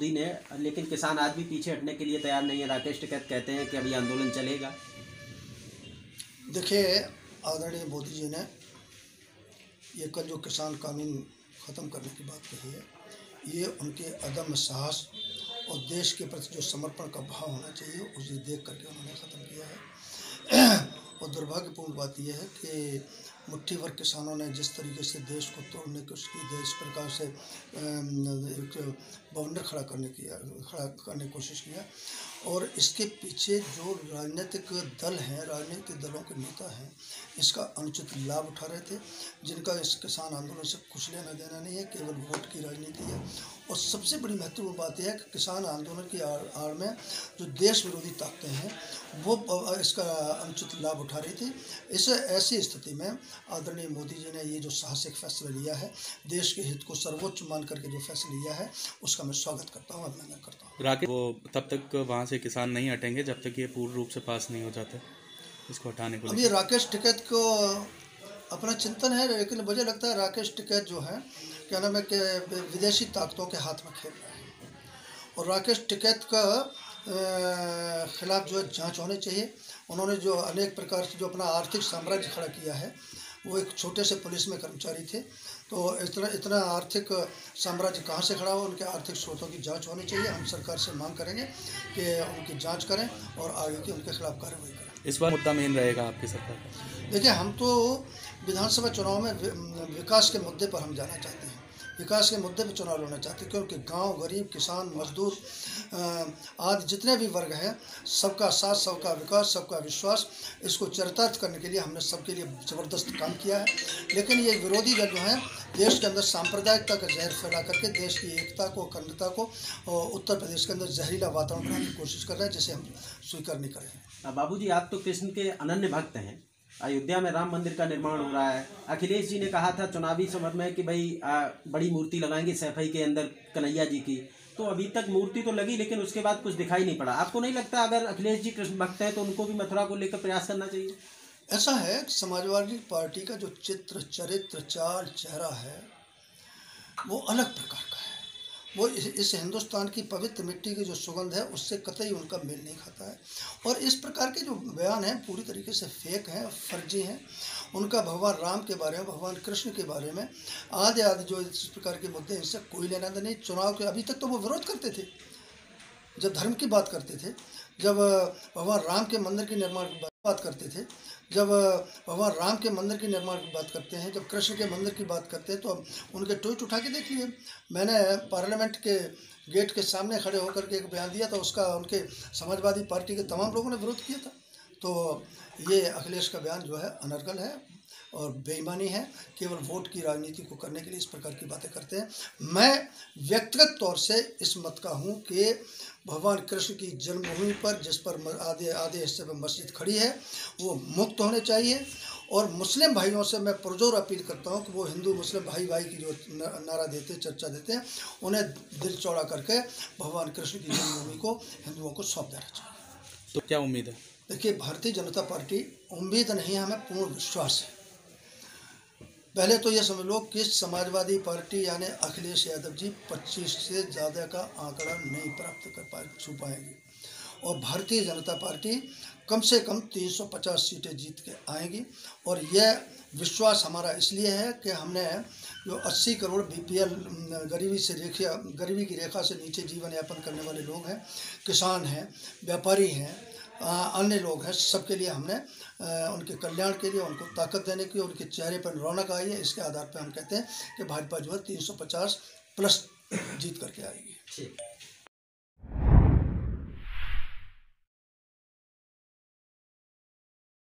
मोदी ने, लेकिन किसान आज भी पीछे हटने के लिए तैयार नहीं है। राकेश टिकैत कहते हैं कि अभी आंदोलन चलेगा। देखिए, आदरणीय मोदी जी ने ये कल जो किसान कानून ख़त्म करने की बात कही है, ये उनके अदम्य साहस और देश के प्रति जो समर्पण का भाव होना चाहिए उसे देख करके उन्होंने ख़त्म किया है। और दुर्भाग्यपूर्ण बात यह है कि मुट्ठी भर किसानों ने जिस तरीके से देश को तोड़ने की कोशिश की, इस प्रकार से एक बवंडर खड़ा करने की कोशिश किया। और इसके पीछे जो राजनीतिक दल हैं, राजनीतिक दलों के नेता हैं, इसका अनुचित लाभ उठा रहे थे, जिनका इस किसान आंदोलन से कुछ लेना देना नहीं है, केवल वोट की राजनीति है। और सबसे बड़ी महत्वपूर्ण बात यह है कि किसान आंदोलन की आड़ में जो देश विरोधी ताकतें हैं वो इसका अनुचित लाभ उठा रही थी। ऐसी स्थिति में आदरणीय मोदी जी ने ये जो साहसिक फैसला लिया है, देश के हित को सर्वोच्च मान करके जो फैसला लिया है, उसका मैं स्वागत करता हूँ, अभिनंदन करता हूँ। राकेश, वो तब तक वहाँ से किसान नहीं हटेंगे जब तक ये पूर्ण रूप से पास नहीं हो जाता इसको हटाने को। अभी राकेश टिकैत को अपना चिंतन है, लेकिन मुझे लगता है राकेश टिकैत जो है, क्या नाम है कि विदेशी ताकतों के हाथ में खेल रहे हैं। और राकेश टिकैत का खिलाफ जो है जांच होनी चाहिए। उन्होंने जो अनेक प्रकार से जो अपना आर्थिक साम्राज्य खड़ा किया है, वो एक छोटे से पुलिस में कर्मचारी थे, तो इतना आर्थिक साम्राज्य कहाँ से खड़ा हो, उनके आर्थिक स्रोतों की जांच होनी चाहिए। हम सरकार से मांग करेंगे कि उनकी जांच करें और आगे की उनके खिलाफ कार्रवाई करें। इस बार मुद्दा मेन रहेगा आपकी सरकार का? देखिए, हम तो विधानसभा चुनाव में विकास के मुद्दे पर हम जाना चाहते हैं, विकास के मुद्दे पर चुनाव लड़ना चाहते हैं, क्योंकि गांव, गरीब, किसान, मजदूर आदि जितने भी वर्ग हैं, सबका साथ, सबका विकास, सबका विश्वास, इसको चरितार्थ करने के लिए हमने सबके लिए ज़बरदस्त काम किया है। लेकिन ये विरोधी दल जो हैं, देश के अंदर सांप्रदायिकता का जहर फैला करके देश की एकता को, अखंडता को और उत्तर प्रदेश के अंदर जहरीला वातावरण बनाने की कोशिश कर रहे हैं, जिसे हम स्वीकार नहीं करेंगे। बाबूजी, आप तो कृष्ण के अनन्य भक्त हैं। अयोध्या में राम मंदिर का निर्माण हो रहा है। अखिलेश जी ने कहा था चुनावी समय में कि भाई बड़ी मूर्ति लगाएंगे सैफई के अंदर कन्हैया जी की, तो अभी तक मूर्ति तो लगी, लेकिन उसके बाद कुछ दिखाई नहीं पड़ा। आपको नहीं लगता अगर अखिलेश जी कृष्ण भक्त हैं तो उनको भी मथुरा को लेकर प्रयास करना चाहिए? ऐसा है, समाजवादी पार्टी का जो चित्र, चरित्र, चाल, चेहरा है, वो अलग प्रकार का है। वो इस हिंदुस्तान की पवित्र मिट्टी की जो सुगंध है, उससे कतई उनका मेल नहीं खाता है। और इस प्रकार के जो बयान हैं पूरी तरीके से फेक हैं, फर्जी हैं। उनका भगवान राम के बारे में, भगवान कृष्ण के बारे में आदि जो इस प्रकार के मुद्दे, इनसे कोई लेना देना नहीं। चुनाव के अभी तक तो वो विरोध करते थे, जब धर्म की बात करते थे, जब भगवान राम के मंदिर के निर्माण की बात करते थे, जब भगवान राम के मंदिर के निर्माण की बात करते हैं, जब कृष्ण के मंदिर की बात करते हैं, तो उनके ट्वीट उठा के देख लिए। मैंने पार्लियामेंट के गेट के सामने खड़े होकर के एक बयान दिया था, उसका उनके समाजवादी पार्टी के तमाम लोगों ने विरोध किया था। तो ये अखिलेश का बयान जो है अनर्गल है और बेईमानी है, केवल वोट की राजनीति को करने के लिए इस प्रकार की बातें करते हैं। मैं व्यक्तिगत तौर से इस मत का हूँ कि भगवान कृष्ण की जन्मभूमि पर, जिस पर आधे हिस्से पर मस्जिद खड़ी है, वो मुक्त होने चाहिए। और मुस्लिम भाइयों से मैं पुरजोर अपील करता हूँ कि वो हिंदू मुस्लिम भाई की जो नारा देते, चर्चा देते हैं, उन्हें दिल चौड़ा करके भगवान कृष्ण की जन्मभूमि को हिंदुओं को सौंप देना चाहिए। तो क्या उम्मीद है? देखिए, भारतीय जनता पार्टी, उम्मीद नहीं, हमें पूर्ण विश्वास है। पहले तो ये समझ लो कि समाजवादी पार्टी यानी अखिलेश यादव जी 25 से ज़्यादा का आंकड़ा नहीं प्राप्त कर छू पाएंगे, और भारतीय जनता पार्टी कम से कम 350 सीटें जीत के आएगी। और यह विश्वास हमारा इसलिए है कि हमने जो 80 करोड़ BPL गरीबी की रेखा से नीचे जीवन यापन करने वाले लोग हैं, किसान हैं, व्यापारी हैं, अन्य लोग हैं, सबके लिए हमने उनके कल्याण के लिए, उनको ताकत देने की, उनके चेहरे पर रौनक आई है, इसके आधार पर हम कहते हैं कि भाजपा जो है 350 प्लस जीत करके आएगी।